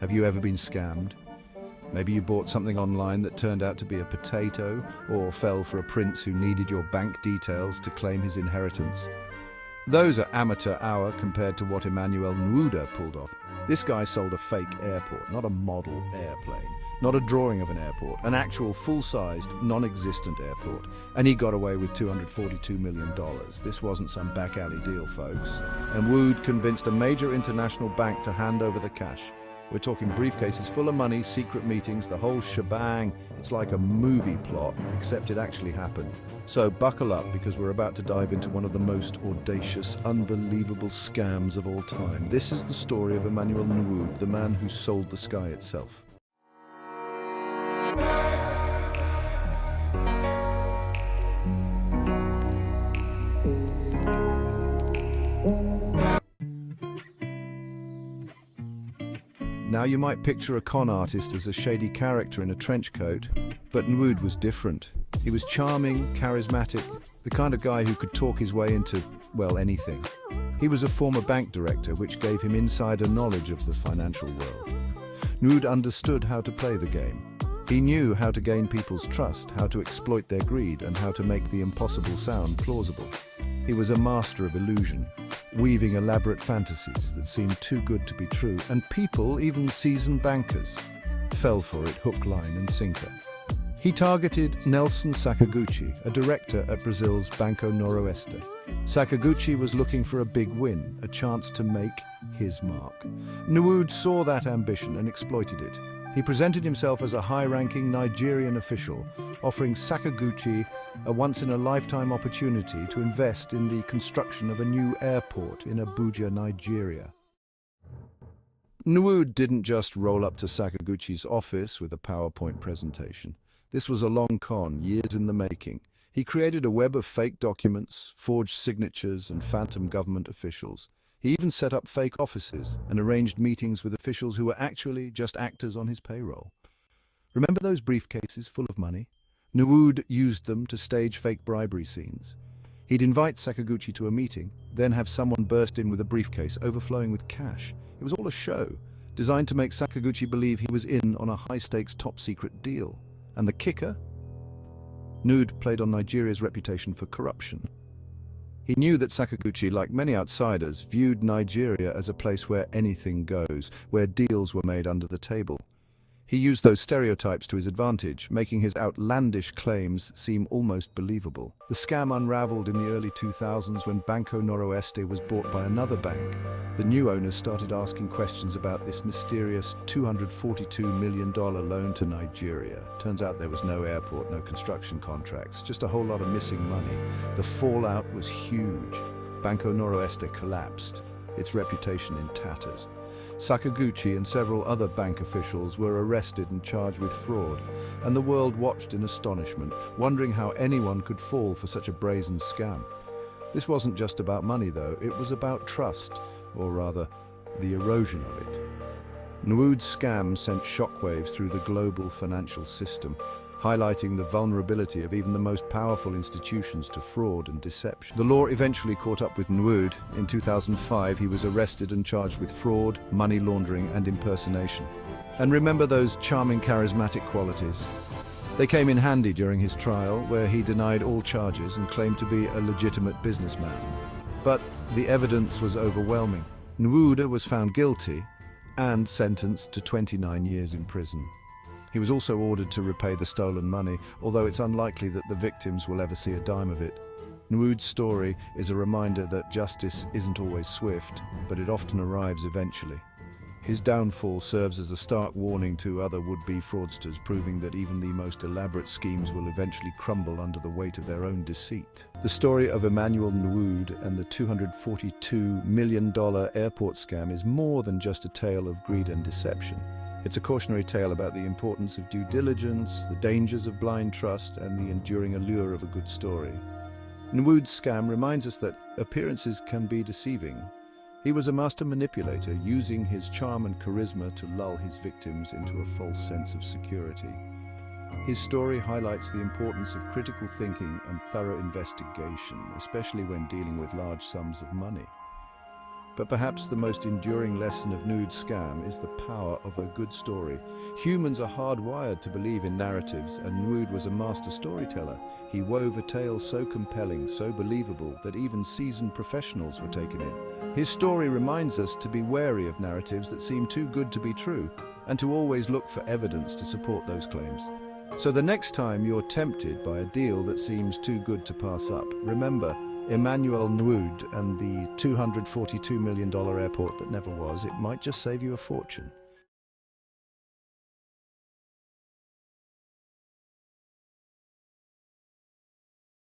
Have you ever been scammed? Maybe you bought something online that turned out to be a potato, or fell for a prince who needed your bank details to claim his inheritance. Those are amateur hour compared to what Emmanuel Nwude pulled off. This guy sold a fake airport, not a model airplane, not a drawing of an airport, an actual full-sized, non-existent airport. And he got away with $242 million. This wasn't some back alley deal, folks. And Nwude convinced a major international bank to hand over the cash. We're talking briefcases full of money, secret meetings, the whole shebang. It's like a movie plot, except it actually happened. So buckle up, because we're about to dive into one of the most audacious, unbelievable scams of all time. This is the story of Emmanuel Nwude, the man who sold the sky itself. Now you might picture a con artist as a shady character in a trench coat, but Nwude was different. He was charming, charismatic, the kind of guy who could talk his way into, well, anything. He was a former bank director, which gave him insider knowledge of the financial world. Nwude understood how to play the game. He knew how to gain people's trust, how to exploit their greed, and how to make the impossible sound plausible. He was a master of illusion, weaving elaborate fantasies that seemed too good to be true, and people, even seasoned bankers, fell for it hook, line, and sinker. He targeted Nelson Sakaguchi, a director at Brazil's Banco Noroeste. Sakaguchi was looking for a big win, a chance to make his mark. Nwude saw that ambition and exploited it. He presented himself as a high-ranking Nigerian official, offering Sakaguchi a once-in-a-lifetime opportunity to invest in the construction of a new airport in Abuja, Nigeria. Nwude didn't just roll up to Sakaguchi's office with a PowerPoint presentation. This was a long con, years in the making. He created a web of fake documents, forged signatures, and phantom government officials. He even set up fake offices and arranged meetings with officials who were actually just actors on his payroll. Remember those briefcases full of money? Nwude used them to stage fake bribery scenes. He'd invite Sakaguchi to a meeting, then have someone burst in with a briefcase overflowing with cash. It was all a show, designed to make Sakaguchi believe he was in on a high-stakes, top-secret deal. And the kicker? Nwude played on Nigeria's reputation for corruption. He knew that Sakaguchi, like many outsiders, viewed Nigeria as a place where anything goes, where deals were made under the table. He used those stereotypes to his advantage, making his outlandish claims seem almost believable. The scam unraveled in the early 2000s when Banco Noroeste was bought by another bank. The new owners started asking questions about this mysterious $242 million loan to Nigeria. Turns out there was no airport, no construction contracts, just a whole lot of missing money. The fallout was huge. Banco Noroeste collapsed, its reputation in tatters. Sakaguchi and several other bank officials were arrested and charged with fraud, and the world watched in astonishment, wondering how anyone could fall for such a brazen scam. This wasn't just about money, though. It was about trust, or rather, the erosion of it. Nwude's scam sent shockwaves through the global financial system, highlighting the vulnerability of even the most powerful institutions to fraud and deception. The law eventually caught up with Nwude. In 2005, he was arrested and charged with fraud, money laundering, and impersonation. And remember those charming, charismatic qualities? They came in handy during his trial, where he denied all charges and claimed to be a legitimate businessman. But the evidence was overwhelming. Nwude was found guilty and sentenced to 29 years in prison. He was also ordered to repay the stolen money, although it's unlikely that the victims will ever see a dime of it. Nwude's story is a reminder that justice isn't always swift, but it often arrives eventually. His downfall serves as a stark warning to other would-be fraudsters, proving that even the most elaborate schemes will eventually crumble under the weight of their own deceit. The story of Emmanuel Nwude and the $242 million airport scam is more than just a tale of greed and deception. It's a cautionary tale about the importance of due diligence, the dangers of blind trust, and the enduring allure of a good story. Nwude's scam reminds us that appearances can be deceiving. He was a master manipulator, using his charm and charisma to lull his victims into a false sense of security. His story highlights the importance of critical thinking and thorough investigation, especially when dealing with large sums of money. But perhaps the most enduring lesson of Nwude's scam is the power of a good story. Humans are hardwired to believe in narratives, and Nwude was a master storyteller. He wove a tale so compelling, so believable, that even seasoned professionals were taken in. His story reminds us to be wary of narratives that seem too good to be true, and to always look for evidence to support those claims. So the next time you're tempted by a deal that seems too good to pass up, remember Emmanuel Nwude and the $242 million airport that never was. It might just save you a fortune.